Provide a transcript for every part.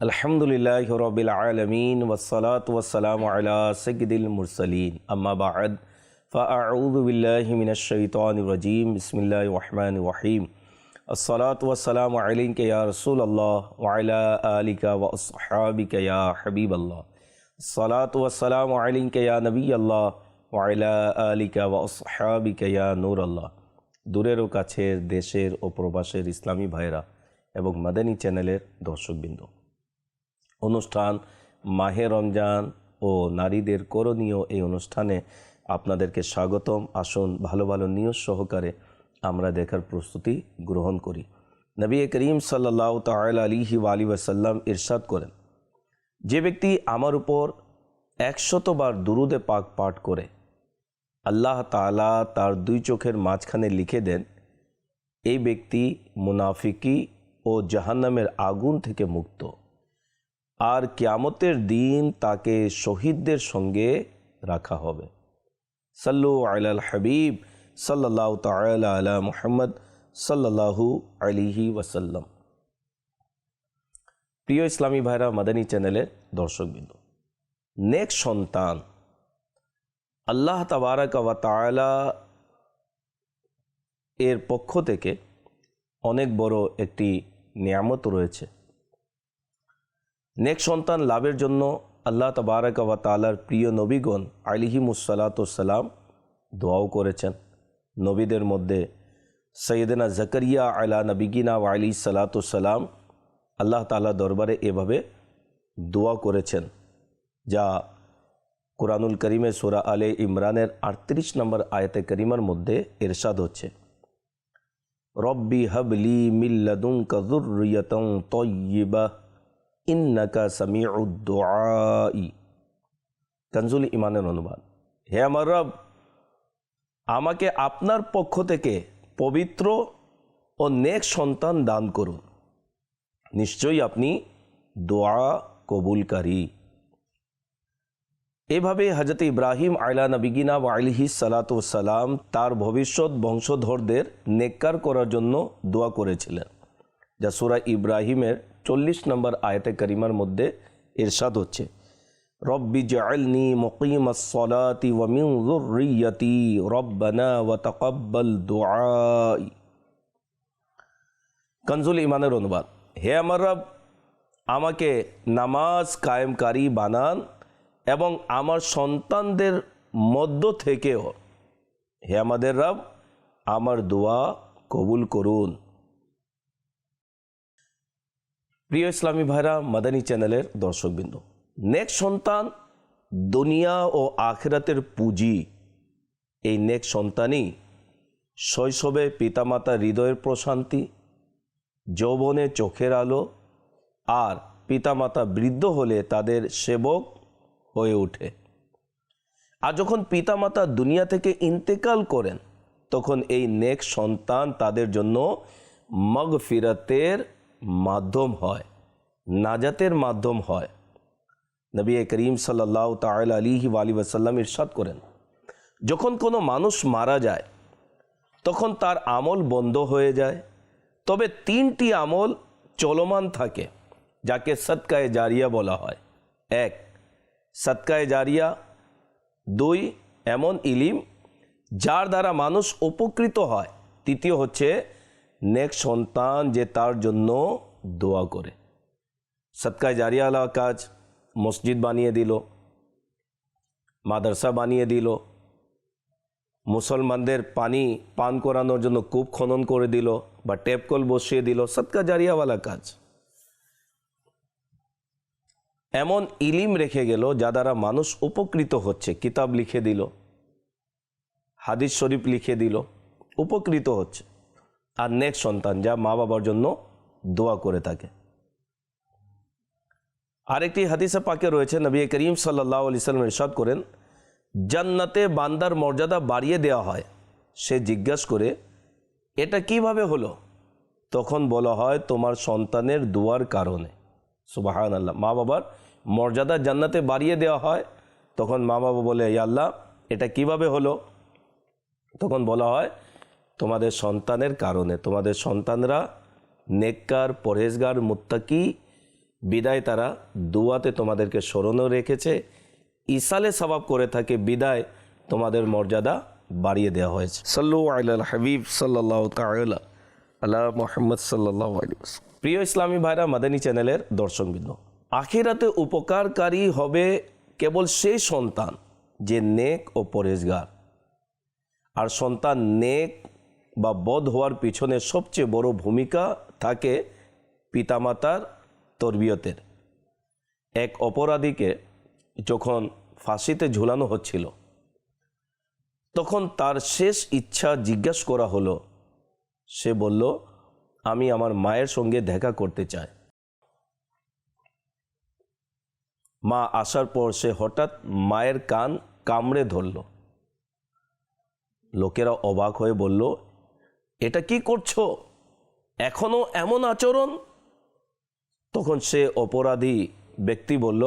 अल्हम्दुलिल्लाहि रब्बिल आलमीन वस्सलातु वस्सलामु अला सय्यिदिल मुरसलीन अम्मा बाद फ़अऊज़ु बिल्लाहि मिनश शैतानिर रजीम बिस्मिल्लाहिर रहमानिर रहीम अस्सलातु वस्सलामु अलैका या रसूलल्लाह व अला आलिका व अस्हाबिका या हबीबल्लाह अस्सलातु वस्सलामु अलैका या नबियल्लाह व अला आलिका व अस्हाबिका या नूरल्लाह। दूरेर ও কাছের দেশের ও প্রবাসের ইসলামী ভাইরা এবং মাদানী চ্যানেলের দর্শকবৃন্দ, অনুষ্ঠান মাহে রমজান ও নারীদের করণীয় এই অনুষ্ঠানে আপনাদেরকে স্বাগতম। আসুন ভালো ভালো নিউজ সহকারে আমরা দেখার প্রস্তুতি গ্রহণ করি। নবী করিম সাল্লাল্লাহু তাআলা আলাইহি ওয়া আলিহি ওয়াসাল্লাম ইরশাদ করেন, যে ব্যক্তি আমার উপর 100 বার দুরুদে পাক পাঠ করে আল্লাহ তাআলা তার দুই চোখের মাঝখানে লিখে দেন, এই ব্যক্তি মুনাফিকি ও জাহান্নামের আগুন থেকে মুক্ত, আর কিয়ামতের দিন তাকে শহীদদের সঙ্গে রাখা হবে। সাল্লু আলাল হাবিব সাল্লাল্লাহু তাআলা আলা মুহাম্মদ সাল্লাল্লাহু আলাইহি ওয়াসাল্লাম। প্রিয় ইসলামী ভাইরা, মাদানী চ্যানেলের দর্শকবৃন্দ, নেক সন্তান আল্লাহ তাবারাকা ওয়া তাআলা এর পক্ষ থেকে অনেক বড় একটি নিয়ামত রয়েছে। নেক সন্তান লাভের জন্য আল্লাহ তাবারাকা ওয়া তাআলার প্রিয় নবীগণ আলাইহিমুসসালাতুসসালাম দোয়াও করেছেন। নবীদের মধ্যে সৈয়দনা জাকারিয়া আলা নবিগিনা ওয়া আলাইহিস সালাতুসসালাম আল্লাহ তাআলা দরবারে এভাবে দোয়া করেছেন, যা কুরআনুল করিমে সূরা আলে ইমরানের 38 নম্বর আয়াতে করিমার মধ্যে ইরশাদ হচ্ছে, রব্বি হাবলি মিন লাদুনকা যুররিয়াতান তাইয়্যিবা ইন্নাকা সামিউদ দুআই। কানজুল ইমানের অনুবাদ, হে আমার রব, আমাকে আপনার পক্ষ থেকে পবিত্র ও নেক সন্তান দান করুন, নিশ্চয়ই আপনি দোয়া কবুলকারী। এভাবে হযরত ইব্রাহিম আলা নবিগিনা ওয়া আলাইহিস সালাতু ওয়াসসালাম তার ভবিষ্যৎ বংশধরদের নেককার করার জন্য দোয়া করেছিলেন, যা সূরা ইব্রাহিমের 40 নম্বর আয়াতে কারিমার মধ্যে ইরশাদ হচ্ছে, রব্বি জাআলনি মুকিমাস সালাতি ওয়া মিন যুররিয়াতি রব্বানা ওয়া তাকাব্বাল দুআই। কানজুল ইমানের অনুবাদ, হে আমার রব, আমাকে নামাজ কায়েমকারী বানান এবং আমার সন্তানদের মধ্য থেকেও, হে আমাদের রব, আমার দোয়া কবুল করুন। প্রিয় ইসলামী ভাইরা, মাদানী চ্যানেলের দর্শকবৃন্দ, নেক সন্তান দুনিয়া ও আখিরাতের পুঁজি। এই নেক সন্তানই শৈশবে পিতামাতার হৃদয়ের প্রশান্তি, যৌবনে চোখের আলো, আর পিতামাতা বৃদ্ধ হলে তাদের সেবক হয়ে ওঠে। আর যখন পিতামাতা দুনিয়া থেকে ইন্তেকাল করেন, তখন এই নেক সন্তান তাদের জন্য মাগফিরাতের মাধ্যম হয়, নাজাতের মাধ্যম হয়। নবী করিম সাল্লাল্লাহু তাআলা আলাইহি ওয়া আলিহি ওয়াসাল্লাম ইরশাদ করেন, যখন কোনো মানুষ মারা যায় তখন তার আমল বন্ধ হয়ে যায়, তবে 3টি আমল চলমান থাকে, যাকে সদকায়ে জারিয়া বলা হয়। 1, সদকায়ে জারিয়া। 2, এমন ইলিম যার দ্বারা মানুষ উপকৃত হয়। 3 হচ্ছে নেক সন্তান যে তার জন্য দোয়া করে। সদকায়ে জারিয়া আলা কাজ, মসজিদ বানিয়ে দিল, মাদ্রাসা বানিয়ে দিল, মুসলমানদের পানি পান করানোর জন্য কূপ খনন করে দিল বা ট্যাপ কল বসিয়ে দিল, সদকা জারিয়াওয়ালা কাজ। এমন ইলিম রেখে গেল যা দ্বারা মানুষ উপকৃত হচ্ছে, কিতাব লিখে দিল, হাদিস শরীফ লিখে দিল, উপকৃত হচ্ছে। আর নেক সন্তান যা মা বাবার জন্য দোয়া করে থাকে। আরেকটি হাদিসে পাকে রয়েছে, নবী করিম সাল্লাল্লাহু আলাইহি ওয়াসাল্লাম ইরশাদ করেন, জান্নাতে বান্দার মর্যাদা বাড়িয়ে দেওয়া হয়। সে জিজ্ঞাসা করে, এটা কিভাবে হলো? তখন বলা হয়, তোমার সন্তানের দোয়ার কারণে। সুবহানাল্লাহ। মা বাবার মর্যাদা জান্নাতে বাড়িয়ে দেওয়া হয়। তখন মা বাবা বলে, ইয়া আল্লাহ, এটা কিভাবে হলো? তখন বলা হয়, তোমাদের সন্তানের কারণে। তোমাদের সন্তানরা নেককার, পরহেজগার, মুত্তাকি, বিদায় তারা দুয়াতে তোমাদেরকে স্মরণও রেখেছে, ইসালে সওয়াব করে থাকে বিদায় তোমাদের মর্যাদা বাড়িয়ে দেওয়া হয়েছে। সাল্লু আলাল হাবিব সাল্লাল্লাহু তাআলা আলা মুহাম্মদ সাল্লাল্লাহু আলাইহি ওয়াসাল্লাম। প্রিয় ইসলামী ভাইরা, মাদানী চ্যানেলের দর্শকবৃন্দ, আখিরাতে উপকারকারী হবে কেবল সেই সন্তান যে নেক ও পরেজগার। আর সন্তান নেক বা বদ হওয়ার পিছনে সবচেয়ে বড় ভূমিকা থাকে পিতামাতার তরবিয়তের। এক অপরাধীকে যখন ফাঁসিতে ঝুলানো হচ্ছিল, তখন তার শেষ ইচ্ছা জিজ্ঞেস করা হলো। সে বলল, আমি আমার মায়ের সঙ্গে দেখা করতে চাই। মা আসার পর সে হঠাৎ মায়ের কান কামড়ে ধরল। লোকেরা অবাক হয়ে বলল, এটা কি করছো, এখনো এমন আচরণ? তখন সে অপরাধী ব্যক্তি বলল,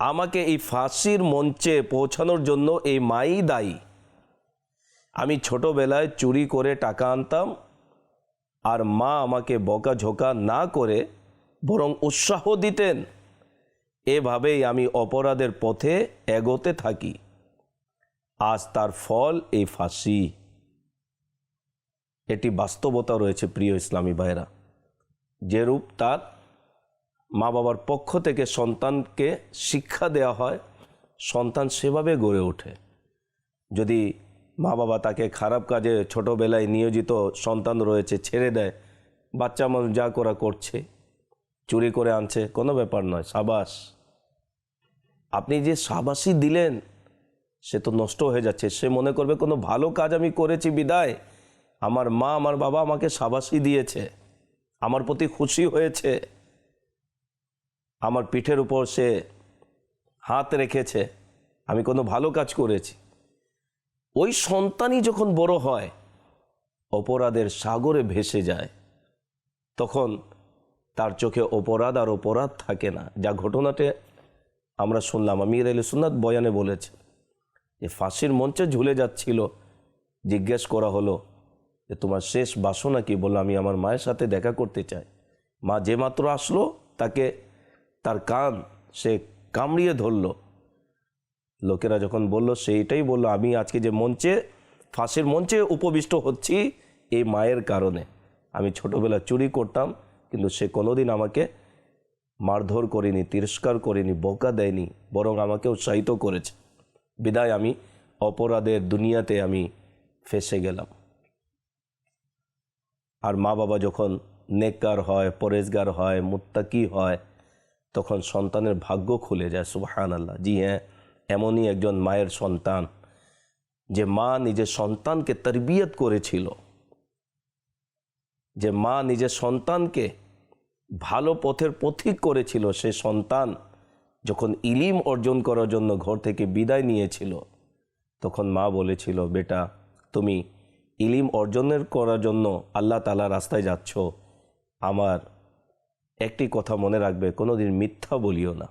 আমাকে এই ফাঁসির মঞ্চে পৌঁছানোর জন্য এই মাই দায়ী। আমি ছোটবেলায় চুরি করে টাকা আনতাম, আর মা আমাকে বকাঝোকা না করে বরং উৎসাহ দিতেন। এভাবেই আমি অপরাধের পথে এগোতে থাকি। আজ তার ফল এই ফাঁসি। এটি বাস্তবতা রয়েছে প্রিয় ইসলামী ভাইরা। যেরূপ তার মা বাবার পক্ষ থেকে সন্তানকে শিক্ষা দেওয়া হয়, সন্তান সেভাবে গড়ে ওঠে। যদি মা বাবা তাকে খারাপ কাজে ছোটোবেলায় নিয়োজিত সন্তান রয়েছে ছেড়ে দেয়, বাচ্চা মানুষ যা করা করছে, চুরি করে আনছে, কোনো ব্যাপার নয়, সাবাস। আপনি যে সাবাসই দিলেন, সে তো নষ্ট হয়ে যাচ্ছে। সে মনে করবে কোনো ভালো কাজ আমি করেছি বিদায় আমার মা আমার বাবা আমাকে সাবাসই দিয়েছে, আমার প্রতি খুশি হয়েছে, আমার পিঠের উপর সে হাত রেখেছে, আমি কোনো ভালো কাজ করেছি। ওই সন্তানই যখন বড় হয়, অপরাধের সাগরে ভেসে যায়, তখন তার চোখে অপরাধ আর অপরাধ থাকে না। যা ঘটনাতে আমরা শুনলাম, আমির আহলে সুন্নাত বয়ানে বলেছে যে ফাঁসির মঞ্চে ঝুলে যাচ্ছিল, জিজ্ঞেস করা হলো যে তোমার শেষ বাসনা কি? বললো, আমি আমার মায়ের সাথে দেখা করতে চাই। মা যে মাত্র আসলো, তাকে তার কান সে কামড়িয়ে ধরল। লোকেরা যখন বলল, সেইটাই বলল, আমি আজকে যে মঞ্চে ফাঁসির মঞ্চে উপবিষ্ট হচ্ছি এই মায়ের কারণে। আমি ছোটবেলা চুরি করতাম, কিন্তু সে কোনোদিন আমাকে মারধর করেনি, তিরস্কার করেনি, বকা দেয়নি, বরং আমাকে উৎসাহিত করেছে। বিদায় আমি অপরাধের দুনিয়াতে আমি ফেঁসে গেলাম। আর মা বাবা যখন নেককার হয়, পরেজগার হয়, মুত্তাকি হয়, তখন সন্তানের ভাগ্য খুলে যায়। সুবহানাল্লাহ। জি হ্যাঁ, এমনই একজন মায়ের সন্তান, যে মা নিজের সন্তানকে তরবিয়ত করেছিল, যে মা নিজের সন্তানকে ভালো পথের পথিক করেছিল। সে সন্তান যখন ইলিম অর্জন করার জন্য ঘর থেকে বিদায় নিয়েছিল, তখন মা বলেছিল, বেটা তুমি ইলিম অর্জনের করার জন্য আল্লাহ তাআলার রাস্তায় যাচ্ছ, আমার একটি কথা মনে রাখবে, কোনোদিন মিথ্যা বলিও না।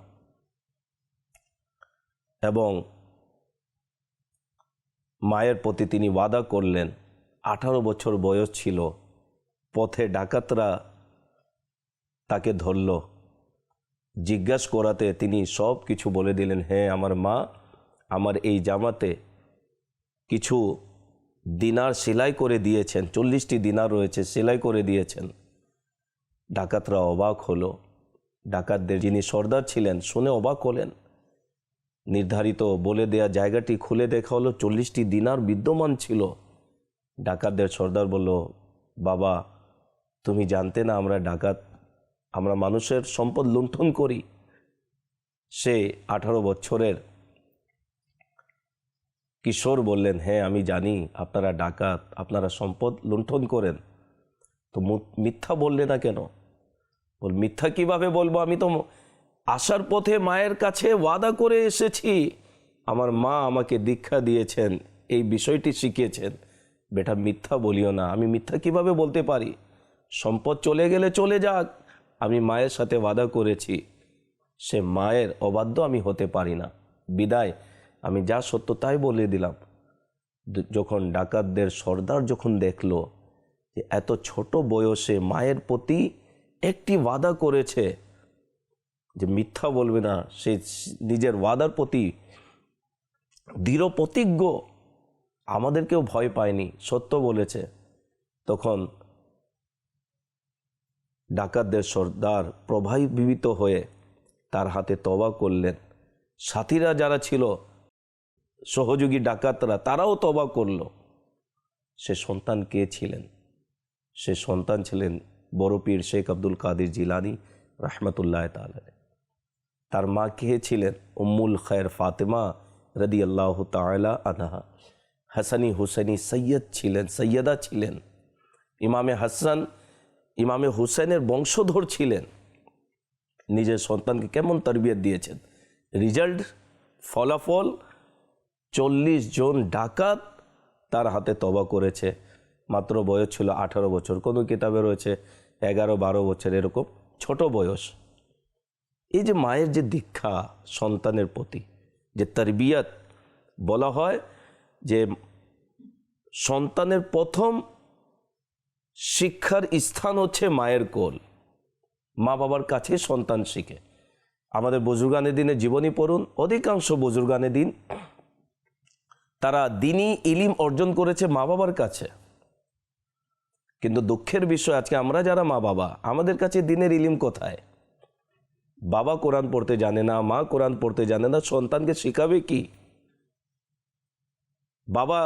এবং মায়ের প্রতি তিনি ওয়াদা করলেন। 18 বছর বয়স ছিল, পথে ডাকাতরা তাকে ধরল, জিজ্ঞাসা করাতে তিনি সব কিছু বলে দিলেন। হ্যাঁ আমার মা আমার এই জামাতে কিছু দিনার সেলাই করে দিয়েছেন, 40টি দিনার রয়েছে, সেলাই করে দিয়েছেন। ডাকাতরা অবাক হলো। ডাকাতদের যিনি সর্দার ছিলেন শুনে অবাক হলেন। নির্ধারিত বলে দেয়া জায়গাটি খুলে দেখা হলো, 40টি দিনার বিদ্যমান ছিল। ডাকাতদের সর্দার বলল, বাবা তুমি জানতে না আমরা ডাকাত, আমরা মানুষের সম্পদ লুণ্ঠন করি। সে 18 বছরের কিশোর বললেন, হ্যাঁ আমি জানি আপনারা ডাকাত, আপনারা সম্পদ লুণ্ঠন করেন, তো মিথ্যা বললে না কেন? বল, মিথ্যা কিভাবে বলবো, আমি তো আসার পথে মায়ের কাছে ওয়াদা করে এসেছি, আমার মা আমাকে দীক্ষা দিয়েছেন, এই বিষয়টি শিখিয়েছেন। বেটা মিথ্যা বলিও না। আমি মিথ্যা কিভাবে বলতে পারি? সম্পদ চলে গেলে চলে যাক, আমি মায়ের সাথে ওয়াদা করেছি, সে মায়ের অবাধ্য আমি হতে পারি না। বিদায় আমি যা সত্য তাই বলে দিলাম। যখন ডাকাতদের সর্দার যখন দেখলো যে এত ছোট বয়সে মায়ের প্রতি একটি ওয়াদা করেছে, যে মিথ্যা বলবে না, সে নিজের ওয়াদার প্রতি দৃঢ় প্রতিজ্ঞ, আমাদেরকেও ভয় পায়নি, সত্য বলেছে। তখন ডাকাতদের সর্দার প্রভাবিত হয়ে তার হাতে তওবা করলেন। সাথীরা যারা ছিল, সহযোগী ডাকাতরা, তারাও তওবা করল। সে সন্তান কে ছিলেন? সে সন্তান ছিলেন বড় পীর শেখ আব্দুল কাদের জিলানী রাহমাতুল্লাহ তাআলা। তার মা কে ছিলেন? উম্মুল খৈর ফাতেমা রাদিয়াল্লাহু তাআলা আনহা। হাসানি হুসেনি সৈয়দ ছিলেন, সৈয়দা ছিলেন। ইমামে হাসান, ইমামে হুসেনের বংশধর ছিলেন। নিজের সন্তানকে কেমন তরবিয়ত দিয়েছেন! রেজাল্ট, ফলাফল, 40 জন ডাকাত তার হাতে তওবা করেছে। মাত্র বয়স ছিল 18 বছর, কোনো কিতাবে রয়েছে 11-12 বছর, এরকম ছোট বয়স। এই যে মায়ের যে দীক্ষা সন্তানের প্রতি, যে তরবিয়ত, বলা হয় যে সন্তানের প্রথম শিক্ষার স্থান হচ্ছে মায়ের কোল। মা বাবার কাছে সন্তান শিখে। আমাদের বুজুর্গানে দিনের জীবনী পড়ুন, অধিকাংশ বুজুর্গানে দিন তারা দিনী ইলিম অর্জন করেছে মা বাবার কাছে। কিন্তু দুঃখের বিষয়, আজকে আমরা যারা মা বাবা, আমাদের কাছে দিনের ইলিম কোথায়? বাবা কোরআন পড়তে জানে না, মা কোরআন পড়তে জানে না, সন্তানকে শিখাবে কি? বাবা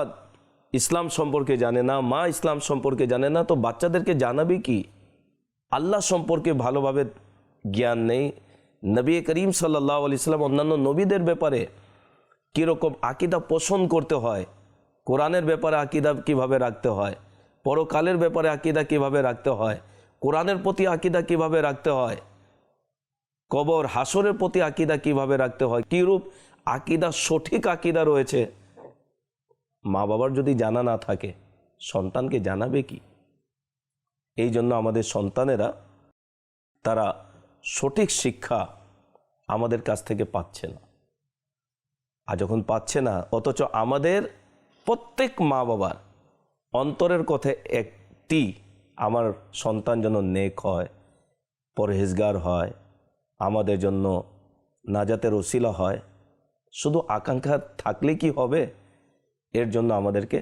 ইসলাম সম্পর্কে জানে না, মা ইসলাম সম্পর্কে জানে না, তো বাচ্চাদেরকে জানাবে কি? আল্লাহ সম্পর্কে ভালোভাবে জ্ঞান নেই। নবী করিম সাল্লাল্লাহু আলাইহি সাল্লাম অন্যান্য নবীদের ব্যাপারে কীরকম আকীদা পোষণ করতে হয়, কোরআনের ব্যাপারে আকীদা কিভাবে রাখতে হয়, পরকালের ব্যাপারে আকীদা কিভাবে রাখতে হয়, কোরআনের প্রতি আকীদা কিভাবে রাখতে হয়, কবর হাসরের প্রতি আকীদা কিভাবে রাখতে হয়, কীরূপ আকীদা, সঠিক আকীদা রয়েছে, মা বাবার যদি জানা না থাকে, সন্তানকে জানাবে কি? এই জন্য আমাদের সন্তানেরা তারা সঠিক শিক্ষা আমাদের কাছ থেকে পাচ্ছে না। আর যখন পাচ্ছে না, অথচ আমাদের প্রত্যেক মা বাবার অন্তরের কথা একটি, আমার সন্তান যেন নেক হয়, পরহেজগার হয়, আমাদের জন্য নাজাতের ওসিলা হয়। শুধু আকাঙ্ক্ষা থাকলে কি হবে? এর জন্য আমাদেরকে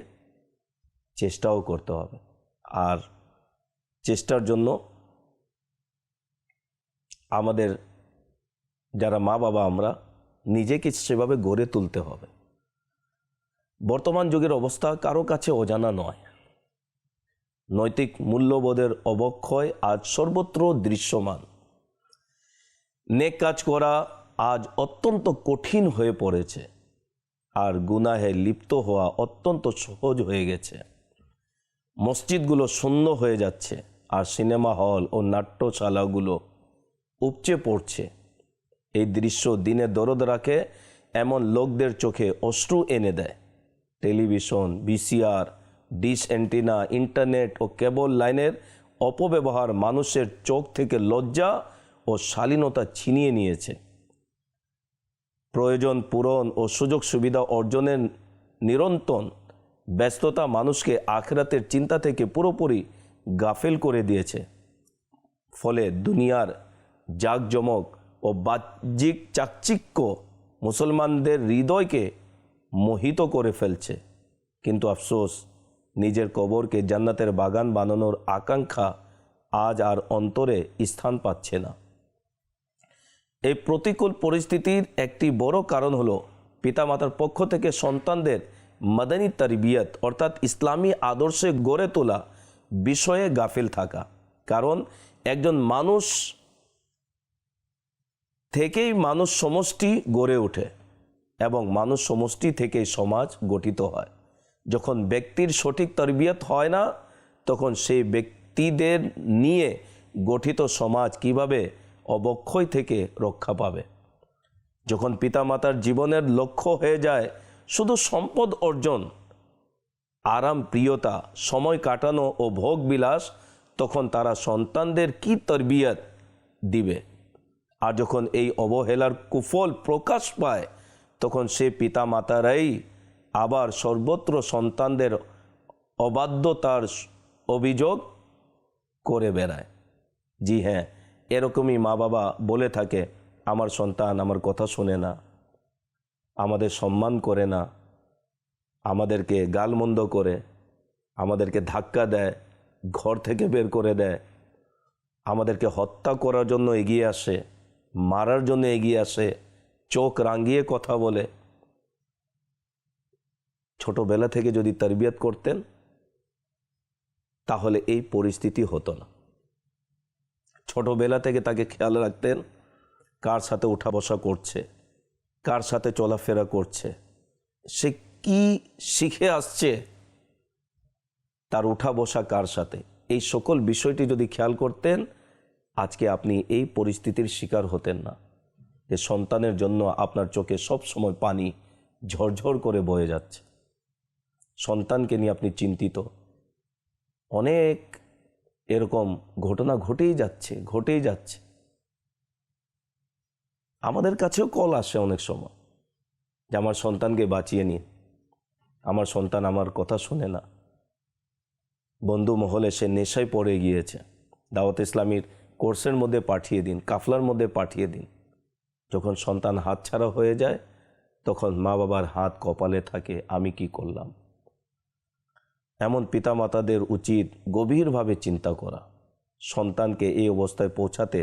চেষ্টাও করতে হবে। আর চেষ্টার জন্য আমাদের যারা মা বাবা, আমরা নিজেকে সেভাবে গড়ে তুলতে হবে। বর্তমান যুগের অবস্থা কারো কাছে অজানা নয়। নৈতিক মূল্যবোধের অবক্ষয় আজ সর্বত্র দৃশ্যমান। নেক কাজ করা আজ অত্যন্ত কঠিন হয়ে পড়েছে, আর গুনাহে লিপ্ত হওয়া অত্যন্ত সহজ হয়ে গেছে। মসজিদগুলো শূন্য হয়ে যাচ্ছে, আর সিনেমা হল ও নাট্যশালাগুলো উপচে পড়ছে। এই দৃশ্য দিনে দরদ রাখে এমন লোকদের চোখে অশ্রু এনে দেয়। Television, VCR, dish antenna, internet ও কেবল লাইনের অপব্যবহার মানুষের চোখ থেকে লজ্জা ও শালীনতা ছিনিয়ে নিয়েছে। প্রয়োজন পূরণ ও সুযোগ সুবিধা অর্জনের নিরন্তর ব্যস্ততা মানুষকে আখিরাতের চিন্তা থেকে পুরোপুরি গাফেল করে দিয়েছে। ফলে দুনিয়ার জাঁকজমক ও বাহ্যিক চাকচিক্য মুসলমানদের হৃদয়কে মোহিত করে ফেলছে। কিন্তু আফসোস, নিজের কবরকে জান্নাতের বাগান বানানোর আকাঙ্ক্ষা আজ আর অন্তরে স্থান পাচ্ছে না। এই প্রতিকূল পরিস্থিতির একটি বড় কারণ হলো পিতামাতার পক্ষ থেকে সন্তানদের মাদানী তারবিয়ত অর্থাৎ ইসলামী আদর্শে গড়ে তোলা বিষয়ে গাফিল থাকা। কারণ একজন মানুষ থেকেই মানুষ সমষ্টি গড়ে ওঠে এবং মানুষ সমষ্টি থেকেই সমাজ গঠিত হয়। যখন ব্যক্তির সঠিক তারবিয়ত হয় না, তখন সেই ব্যক্তিদের নিয়ে গঠিত সমাজ কিভাবে অবক্ষয় থেকে রক্ষা পাবে? যখন পিতামাতার জীবনের লক্ষ্য হয়ে যায় শুধু সম্পদ অর্জন, আরাম প্রিয়তা, সময় কাটানো ও ভোগ বিলাস, তখন তারা সন্তানদের কি তারবিয়ত দিবে? আর যখন এই অবহেলার কুফল প্রকাশ পায়, তখন সে পিতামাতারাই আবার সর্বত্র সন্তানদের অবাধ্যতার অভিযোগ করে বেড়ায়। জি হ্যাঁ, এরকমই মা বাবা বলে থাকে, আমার সন্তান আমার কথা শোনে না, আমাদের সম্মান করে না, আমাদেরকে গালমন্দ করে, আমাদেরকে ধাক্কা দেয়, ঘর থেকে বের করে দেয়, আমাদেরকে হত্যা করার জন্য এগিয়ে আসে, মারার জন্য এগিয়ে আসে, চোখ রাঙিয়ে কথা বলে। ছোটবেলা থেকে যদি তরবিয়ত করতেন তাহলে এই পরিস্থিতি হতো না। ছোটবেলা থেকে তাকে খেয়াল রাখতেন কার সাথে উঠা বসা করছে, কার সাথে চলাফেরা করছে, সে কি শিখে আসছে, তার উঠা বসা কার সাথে, এই সকল বিষয়টি যদি খেয়াল করতেন আজকে আপনি এই পরিস্থিতির শিকার হতেন না যে সন্তানের জন্য আপনার চোখে সব সময় পানি ঝরঝর করে বয়ে যাচ্ছে। সন্তানকে নিয়ে আপনি চিন্তিত। অনেক এরকম ঘটনা ঘটেই যাচ্ছে। আমাদের কাছেও কল আসে অনেক সময় যে আমার সন্তানকে বাঁচিয়ে নিন, আমার সন্তান আমার কথা শোনে না, বন্ধু মহলে সে নেশায় পড়ে গিয়েছে, দাওয়াত ইসলামীর কোর্সের মধ্যে পাঠিয়ে দিন, কাফলার মধ্যে পাঠিয়ে দিন। যখন সন্তান হাতছাড়া হয়ে যায় তখন মা বাবার হাত কপালে থাকে, আমি কি করলাম। এমন পিতামাতাদের উচিত গভীরভাবে চিন্তা করা, সন্তানকে এই অবস্থায় পৌঁছাতে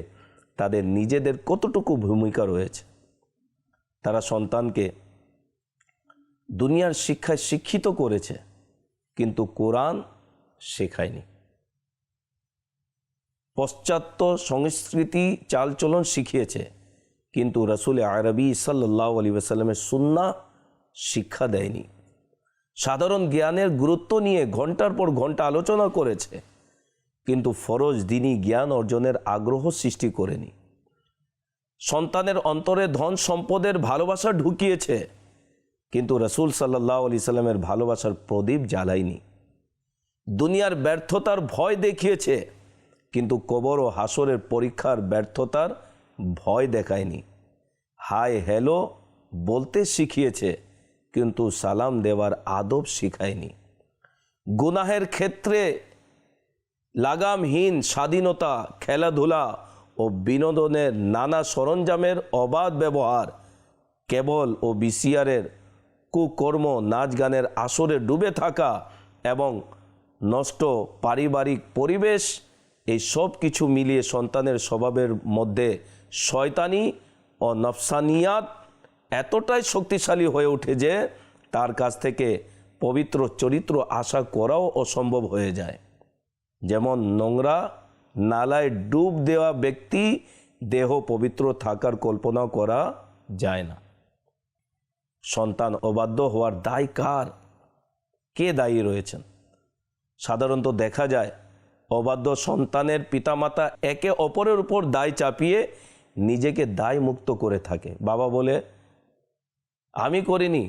তাদের নিজেদের কতটুকু ভূমিকা রয়েছে। তারা সন্তানকে দুনিয়ার শিক্ষায় শিক্ষিত করেছে কিন্তু কোরআন শেখায়নি। পাশ্চাত্য সংস্কৃতি চালচলন শিখিয়েছে কিন্তু রাসূল আরবি সাল্লাল্লাহু আলাইহি ওয়াসাল্লামের সুন্নাহ শিক্ষা দেয়নি। সাধারণ জ্ঞানের গুরুত্ব নিয়ে ঘন্টার পর ঘন্টা আলোচনা করেছে কিন্তু ফরজ দ্বীনি জ্ঞান অর্জনের আগ্রহ সৃষ্টি করেনি। সন্তানের অন্তরে ধন সম্পদের ভালোবাসা ঢুকিয়েছে কিন্তু রাসূল সাল্লাল্লাহু আলাইহি সাল্লামের ভালোবাসার প্রদীপ জ্বালায়নি। দুনিয়ার ব্যর্থতার ভয় দেখিয়েছে কিন্তু কবর ও হাসরের পরীক্ষার ব্যর্থতার ভয় দেখায়নি। হাই হ্যালো বলতে শিখিয়েছে কিন্তু সালাম দেওয়ার আদব শিখায়নি। গুনাহের ক্ষেত্রে লাগামহীন স্বাধীনতা, খেলাধুলা ও বিনোদনের নানা সরঞ্জামের অবাধ ব্যবহার, কেবল ও ভিসিআরের কুকর্ম, নাচ গানের আসরে ডুবে থাকা এবং নষ্ট পারিবারিক পরিবেশ, এই সব কিছু মিলিয়ে সন্তানের স্বভাবের মধ্যে শয়তানি ও নফসানিয়াত এতটাই শক্তিশালী হয়ে ওঠে যে তার কাছ থেকে পবিত্র চরিত্র আশা করাও অসম্ভব হয়ে যায়। যেমন নোংরা নালায় ডুব দেওয়া ব্যক্তি দেহ পবিত্র থাকার কল্পনা করা যায় না। সন্তান অবাধ্য হওয়ার দায় কার? কে দায়ী রয়েছেন? সাধারণত দেখা যায় অবাধ্য সন্তানের পিতামাতা একে অপরের উপর দায় চাপিয়ে নিজেকে দায় মুক্ত করে থাকে। বাবা বলে আমি করিনি,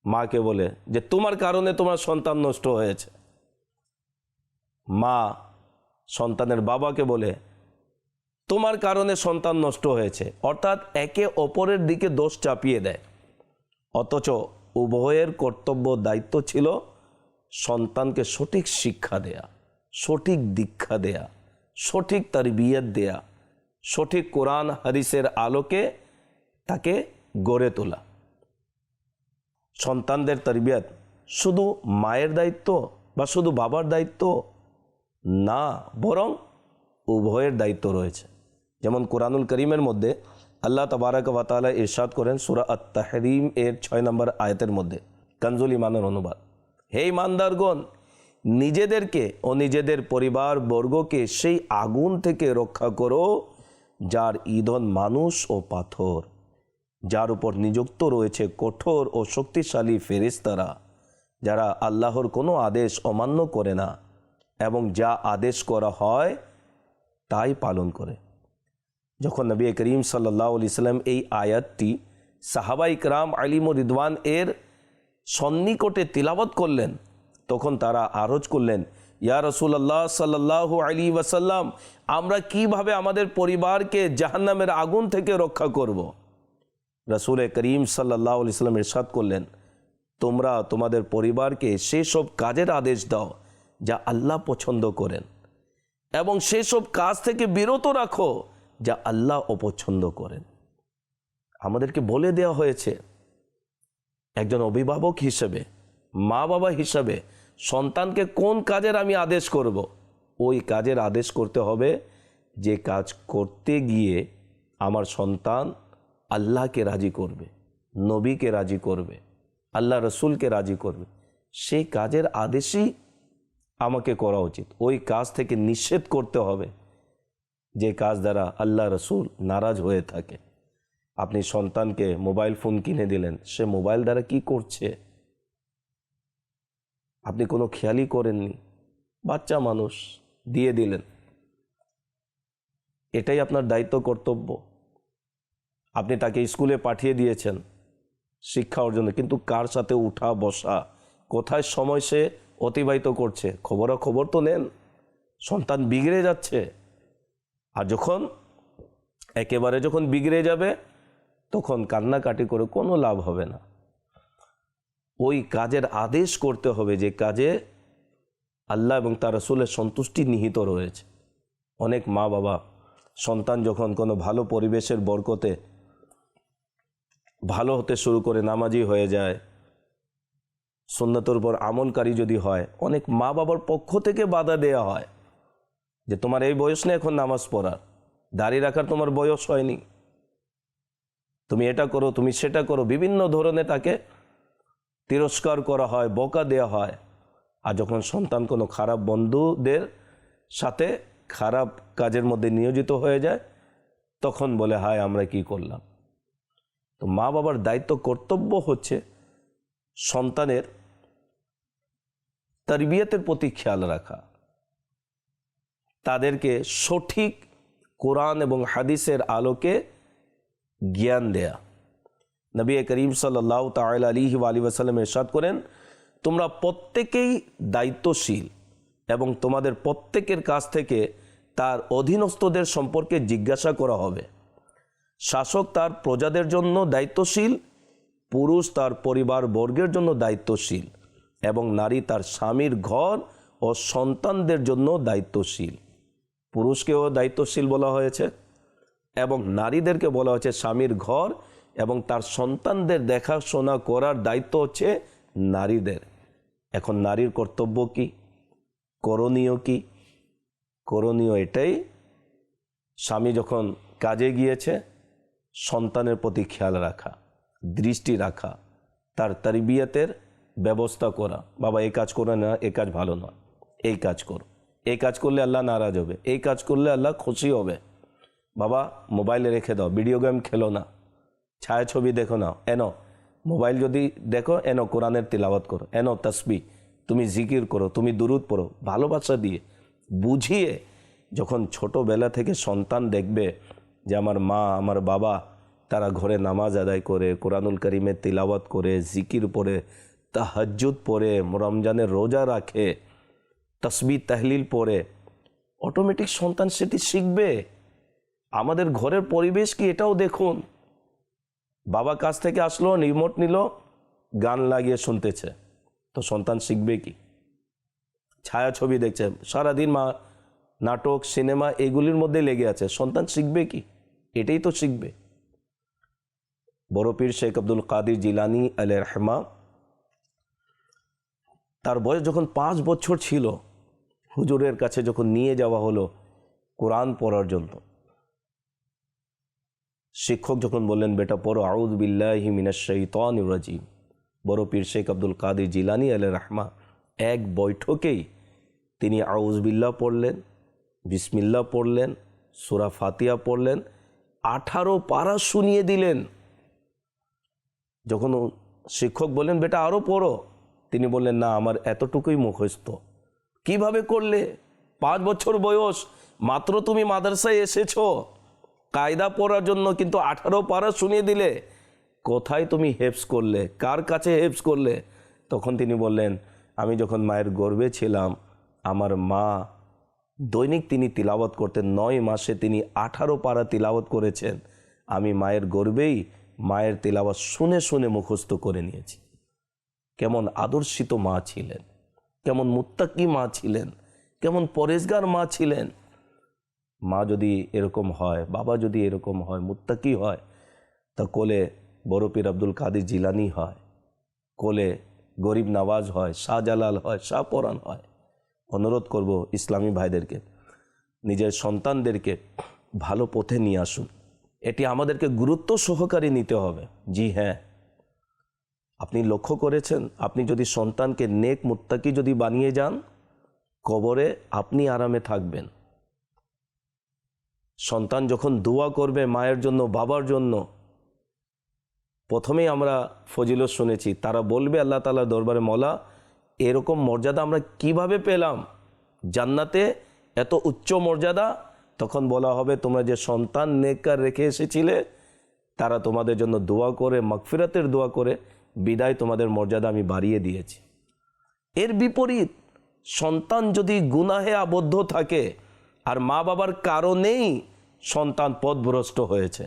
মাকে বলে যে তোমার কারণে তোমার সন্তান নষ্ট হয়েছে। মা সন্তানের বাবাকে বলে তোমার কারণে সন্তান নষ্ট হয়েছে, অর্থাৎ একে অপরের দিকে দোষ চাপিয়ে দেয়। অথচ উভয়ের কর্তব্য দায়িত্ব ছিল সন্তানকে সঠিক শিক্ষা দেয়া, সঠিক দীক্ষা দেয়া, সঠিক তারবিয়ত দেয়া, সঠিক কোরআন হাদিসের আলোকে তাকে গড়ে তোলা। সন্তানদের তারবিয়ত শুধু মায়ের দায়িত্ব বা শুধু বাবার দায়িত্ব না, বরং উভয়ের দায়িত্ব রয়েছে। যেমন কোরআনুল করিমের মধ্যে আল্লাহ তাবারাক ওয়া তাআলা ইরশাদ করেন সূরা আত-তাহরীম এর 6 নম্বর আয়াতের মধ্যে, কানজুল ঈমানের অনুবাদ, হে ঈমানদারগণ, নিজেদেরকে ও নিজেদের পরিবার বর্গকে সেই আগুন থেকে রক্ষা করো যার ইন্ধন মানুষ ও পাথর, যার উপর নিযুক্ত রয়েছে কঠোর ও শক্তিশালী ফেরেশতারা, যারা আল্লাহর কোনো আদেশ অমান্য করে না এবং যা আদেশ করা হয় তাই পালন করে। যখন নবী করিম সাল্লাল্লাহু আলাইহি সাল্লাম এই আয়াতটি সাহাবায়ে কেরাম আলিম ও রিদওয়ান এর সন্নিকটে তিলাওয়াত করলেন তখন তারা আরজ করলেন, ইয়া রাসূলুল্লাহ সাল্লাল্লাহু আলাইহি ওয়াসাল্লাম, আমরা কিভাবে আমাদের পরিবারকে জাহান্নামের আগুন থেকে রক্ষা করব? রাসূল করিম সাল্লাল্লাহু আলাইহি সাল্লাম ইরশাদ করলেন, তোমরা তোমাদের পরিবারকে সেসব কাজের আদেশ দাও যা আল্লাহ পছন্দ করেন এবং সেসব কাজ থেকে বিরত রাখো যা আল্লাহ অপছন্দ করেন। আমাদেরকে বলে দেওয়া হয়েছে একজন অভিভাবক হিসেবে, মা বাবা হিসাবে সন্তানকে কোন কাজের আমি আদেশ করব, ওই কাজের আদেশ করতে হবে যে কাজ করতে গিয়ে আমার সন্তান আল্লাহকে রাজি করবে, নবীকে রাজি করবে, আল্লাহ রসুলকে রাজি করবে। সেই কাজের আদেশই আমাকে করা উচিত। ওই কাজ থেকে নিষেধ করতে হবে যে কাজ দ্বারা আল্লাহ রসুল নারাজ হয়ে থাকে। আপনি সন্তানকে মোবাইল ফোন কিনে দিলেন, সে মোবাইল দ্বারা কি করছে আপনি কোনো খেয়ালই করেননি, বাচ্চা মানুষ দিয়ে দিলেন। এটাই আপনার দায়িত্ব, কর্তব্য। আপনি তাকে স্কুলে পাঠিয়ে দিয়েছেন শিক্ষা অর্জনে, কিন্তু কার সাথে উঠা বসা, কোথায় সময় সে অতিবাহিত করছে খবরাখবর তো নেন। সন্তান বিগড়ে যাচ্ছে, আর একেবারে যখন বিগড়ে যাবে তখন কান্নাকাটি করে কোনো লাভ হবে না। ওই কাজের আদেশ করতে হবে যে কাজে আল্লাহ এবং তার রাসূলের সন্তুষ্টি নিহিত রয়েছে। অনেক মা বাবা সন্তান যখন কোনো ভালো পরিবেশের বরকতে ভালো হতে শুরু করে, নামাজি হয়ে যায়, সুন্নতের উপর আমলকারী যদি হয়, অনেক মা বাবার পক্ষ থেকে বাধা দেওয়া হয় যে তোমার এই বয়স নেই এখন নামাজ পড়ার, দাঁড়িয়ে রাখার তোমার বয়স হয়নি, তুমি এটা করো, তুমি সেটা করো। বিভিন্ন ধরনের তাকে তিরস্কার করা হয়, বকা দেওয়া হয়। আর যখন সন্তান কোনো খারাপ বন্ধুদের সাথে খারাপ কাজের মধ্যে নিয়োজিত হয়ে যায়, তখন বলে হায় আমরা কি করলাম। তো মা বাবার দায়িত্ব, কর্তব্য হচ্ছে সন্তানের তারবিয়াতের প্রতি খেয়াল রাখা, তাদেরকে সঠিক কোরআন এবং হাদিসের আলোকে জ্ঞান দেয়া। নবী করিম সাল্লাল্লাহু তাআলা আলাইহি ওয়াসাল্লাম ইরশাদ করেন, তোমরা প্রত্যেকেই দায়িত্বশীল এবং তোমাদের প্রত্যেকের কাছ থেকে তার অধীনস্থদের সম্পর্কে জিজ্ঞাসা করা হবে। শাসক তার প্রজাদের জন্য দায়িত্বশীল, পুরুষ তার পরিবার বর্গের জন্য দায়িত্বশীল এবং নারী তার স্বামীর ঘর ও সন্তানদের জন্য দায়িত্বশীল। পুরুষকেও দায়িত্বশীল বলা হয়েছে এবং নারীদেরকে বলা হয়েছে স্বামীর ঘর এবং তার সন্তানদের দেখাশোনা করার দায়িত্ব হচ্ছে নারীদের। এখন নারীর কর্তব্য কি, করণীয় কি? করণীয় এটাই, স্বামী যখন কাজে গিয়েছে সন্তানের প্রতি খেয়াল রাখা, দৃষ্টি রাখা, তার তারবিয়াতের ব্যবস্থা করা। বাবা এই কাজ করে না, এই কাজ ভালো নয়, এই কাজ করো, এই কাজ করলে আল্লাহ নারাজ হবে, এই কাজ করলে আল্লাহ খুশি হবে। বাবা মোবাইলে রেখে দাও, ভিডিও গেম খেলো না, ছায়াছবি দেখো না, এনো মোবাইল যদি দেখো এনো কোরআনের তিলাওয়াত করো, এনো তাসবিহ, তুমি জিকির করো, তুমি দুরুদ পড়ো, ভালোবাসা দিয়ে বুঝিয়ে। যখন ছোটোবেলা থেকে সন্তান দেখবে যে আমার মা আমার বাবা তারা ঘরে নামাজ আদায় করে, কোরআনুল কারীমের তিলাওয়াত করে, জিকির পড়ে, তাহাজ্জুদ পড়ে, রমজানের রোজা রাখে, তাসবিহ তাহলিল পড়ে, অটোমেটিক সন্তান সেটি শিখবে। আমাদের ঘরের পরিবেশ কি এটাও দেখুন। বাবা কাছ থেকে আসলো, রিমোট নিল, গান লাগিয়ে শুনতেছে, তো সন্তান শিখবে কি? ছায়াছবি দেখছে সারাদিন, মা নাটক সিনেমা এগুলির মধ্যে লেগে আছে, সন্তান শিখবে কি? এটাই তো শিখবে। বড় পীর শেখ আব্দুল কাদের জিলানী আলাইহির রহমা, তার বয়স যখন 5 বছর ছিল, হুজুরের কাছে যখন নিয়ে যাওয়া হলো কোরআন পড়ার জন্য, শিক্ষক যখন বললেন বেটা পড়ো আউযু বিল্লাহি মিনাশ শাইতানির রাজিম, বড় পীর শেখ আব্দুল কাদের জিলানী আলাইহির রহমা এক বৈঠকেই তিনি আউযু বিল্লাহ পড়লেন, বিসমিল্লাহ পড়লেন, সূরা ফাতিহা পড়লেন, 18 পারা শুনিয়ে দিলেন। যখন শিক্ষক বললেন বেটা আরও পড়ো, তিনি বললেন না আমার এতটুকুই মুখস্থ। কিভাবে করলে? 5 বছর বয়স মাত্র, তুমি মাদ্রাসায় এসেছো কায়দা পড়ার জন্য, কিন্তু 18 পারা শুনিয়ে দিলে। কোথায় তুমি হেফজ করলে? কার কাছে হেফজ করলে? তখন তিনি বললেন আমি যখন মায়ের গর্ভে ছিলাম, আমার মা দৈনিক তিনি তিলাওয়াত করতেন, 9 মাসে তিনি 18 পারা তিলাওয়াত করেছেন। আমি মায়ের গর্ভেই মায়ের তিলাওয়াত শুনে শুনে মুখস্থ করে নিয়েছি। কেমন আদর্শিত মা ছিলেন, কেমন মুত্তাকি মা ছিলেন, কেমন পরেজগার মা ছিলেন। মা যদি এরকম হয়, বাবা যদি এরকম হয়, মুত্তাকি হয়, তা কোলে বড় পীর আব্দুল কাদের জিলানি হয়, কোলে গরিব নওয়াজ হয়, শাহজালাল হয়, শাহপরান হয়। অনুরোধ করব ইসলামী ভাইদেরকে, নিজের সন্তানদেরকে ভালো পথে নিয়ে আসুন। এটি আমাদেরকে গুরুত্ব সহকারে নিতে হবে। জি হ্যাঁ, আপনি লক্ষ্য করেছেন, আপনি যদি সন্তানকে নেক মুত্তাকি যদি বানিয়ে যান, কবরে আপনি আরামে থাকবেন। সন্তান যখন দোয়া করবে মায়ের জন্য, বাবার জন্য, প্রথমেই আমরা ফজিলত শুনেছি, তারা বলবে আল্লাহ তাআলার দরবারে, মওলা এরকম মর্যাদা আমরা কিভাবে পেলাম, জান্নাতে এত উচ্চ মর্যাদা। তখন বলা হবে, তোমরা যে সন্তান নেককার রেখে এসেছিলে, তারা তোমাদের জন্য দোয়া করে, মাগফিরাতের দোয়া করে বিদায় তোমাদের মর্যাদা আমি বাড়িয়ে দিয়েছি। এর বিপরীত, সন্তান যদি গুনাহে আবদ্ধ থাকে আর মা বাবার কারণেই সন্তান পথভ্রষ্ট হয়েছে,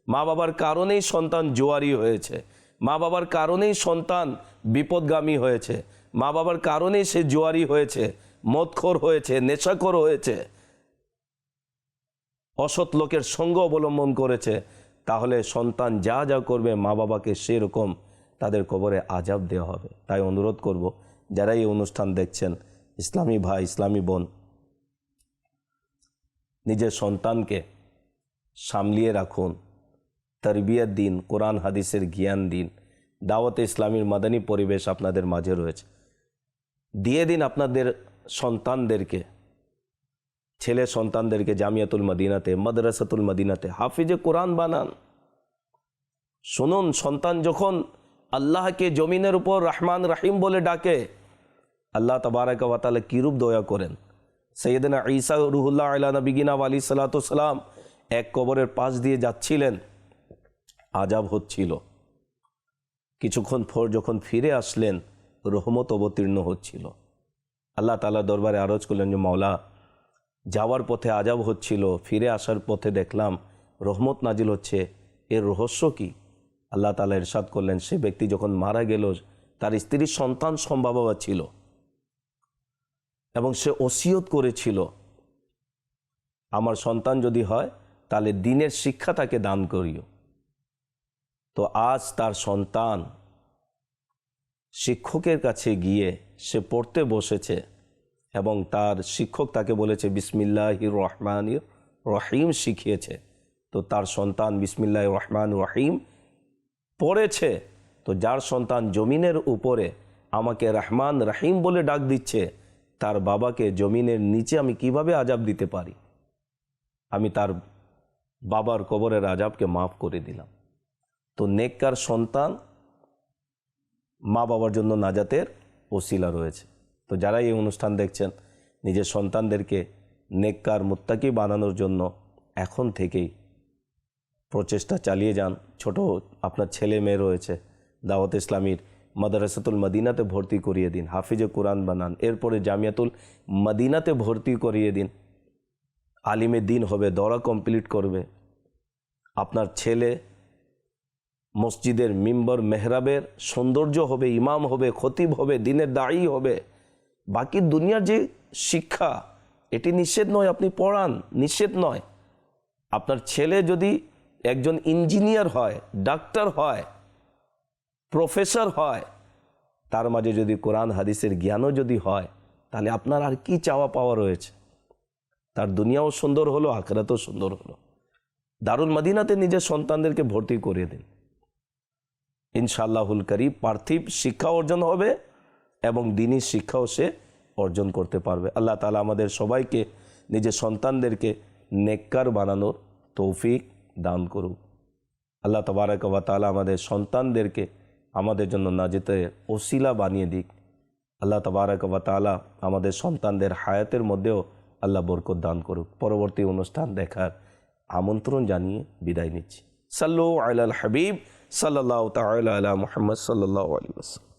মা বাবার কারণেই সন্তান জুয়ারি হয়েছে, মা বাবার কারণেই সন্তান বিপদগামী হয়েছে, মা বাবার কারণেই সে জুয়ারি হয়েছে, মদখোর হয়েছে, নেশাখোর হয়েছে, অসৎ লোকের সঙ্গ অবলম্বন করেছে, তাহলে সন্তান যা যা করবে মা বাবাকে সেরকম তাদের কবরে আযাব দেওয়া হবে। তাই অনুরোধ করব, যারা এই অনুষ্ঠান দেখছেন, ইসলামী ভাই, ইসলামী বোন, নিজের সন্তানকে সামলিয়ে রাখুন, তরবিয়ত দিন, কোরআন হাদিসের জ্ঞান দিন। দাওয়াতে ইসলামীর মাদানী পরিবেশ আপনাদের মাঝে রয়েছে, দিয়ে দিন আপনাদের সন্তানদেরকে, ছেলে সন্তানদেরকে জামিয়াতুল মদিনাতে, মাদ্রাসাতুল মদিনাতে হাফিজে কোরআন বানান। শুনুন, সন্তান যখন আল্লাহকে জমিনের উপর রহমান রহিম বলে ডাকে, আল্লাহ তাবারাক ওয়া তাআলা কি রূপ দয়া করেন। সৈয়দনা ঈসা রুহুল্লাহ আলা নবিয়িনা ওয়া আলাইহিস সালাতু ওয়াস সালাম এক কবরের পাশ দিয়ে যাচ্ছিলেন, আযাব হচ্ছিল। কিছুক্ষণ পর যখন ফিরে আসলেন, রহমত অবতীর্ণ হচ্ছিল। আল্লাহ তাআলার দরবারে আরজ করলেন যে, মাওলা যাওয়ার পথে আযাব হচ্ছিল, ফিরে আসার পথে দেখলাম রহমত নাজিল হচ্ছে, এর রহস্য কি? আল্লাহ তাআলা ইরশাদ করলেন, সে ব্যক্তি যখন মারা গেল, তার স্ত্রীর সন্তান সম্ভাবনা ছিল এবং সে ওসিয়ত করেছিল, আমার সন্তান যদি হয় তাহলে দ্বীনের শিক্ষা তাকে দান করিও। তো আজ তার সন্তান শিক্ষকের কাছে গিয়ে সে পড়তে বসেছে এবং তার শিক্ষক তাকে বলেছে বিসমিল্লাহির রহমানির রহিম শিখিয়েছে। তো তার সন্তান বিসমিল্লাহির রহমানির রহিম পড়েছে। তো যার সন্তান জমিনের উপরে আমাকে রহমান রহিম বলে ডাক দিচ্ছে, তার বাবাকে জমিনের নিচে আমি কিভাবে আযাব দিতে পারি? আমি তার বাবার কবরের আযাবকে মাফ করে দিলাম। তো নেককার সন্তান মা বাবার জন্য নাজাতের ওসিলা রয়েছে। তো যারা এই অনুষ্ঠান দেখছেন, নিজের সন্তানদেরকে নেককার মুত্তাকি বানানোর জন্য এখন থেকেই প্রচেষ্টা চালিয়ে যান। ছোট আপনার ছেলে মেয়ে রয়েছে, দাওয়াত ইসলামীর মাদ্রাসাতুল মদিনাতে ভর্তি করিয়ে দিন, হাফিজে কোরআন বানান, এরপরে জামিয়াতুল মদিনাতে ভর্তি করিয়ে দিন, আলিমে দিন হবে, দরা কমপ্লিট করবে। আপনার ছেলে মসজিদের মিম্বর মেহরাবের সৌন্দর্য হবে, ইমাম হবে, খতিব হবে, দিনের দায়ী হবে। বাকি দুনিয়ার যে শিক্ষা, এটি নিষেধ নয়, আপনি পড়ান, নিষেধ নয়। আপনার ছেলে যদি একজন ইঞ্জিনিয়ার হয়, ডাক্তার হয়, প্রফেসর হয়, তার মাঝে যদি কোরআন হাদিসের জ্ঞানও যদি হয়, তাহলে আপনার আর কি চাওয়া পাওয়া রয়েছে? তার দুনিয়াও সুন্দর হলো, আখিরাতও সুন্দর হলো। দারুল মদিনাতে নিজের সন্তানদেরকে ভর্তি করিয়ে দিন। ইনশাআল্লাহুল কারীম পার্থিব শিক্ষা অর্জন হবে এবং দ্বীনি শিক্ষাও সে অর্জন করতে পারবে। আল্লাহ তাআলা আমাদের সবাইকে নিজের সন্তানদেরকে নেককার বানানোর তৌফিক দান করুক। আল্লাহ তাবারাক ওয়া তাআলা আমাদের সন্তানদেরকে আমাদের জন্য নাজাতের ওসিলা বানিয়ে দিক। আল্লাহ তাবারাক ওয়া তাআলা আমাদের সন্তানদের হায়াতের মধ্যেও আল্লাহ বরকত দান করুক। পরবর্তী অনুষ্ঠান দেখার আমন্ত্রণ জানিয়ে বিদায় নিচ্ছি। সাল্লু আলাল হাবিব সাল্লাল্লাহু তাআলা আলা মুহাম্মদ সাল্লাল্লাহু আলাইহি ওয়াসাল্লাম।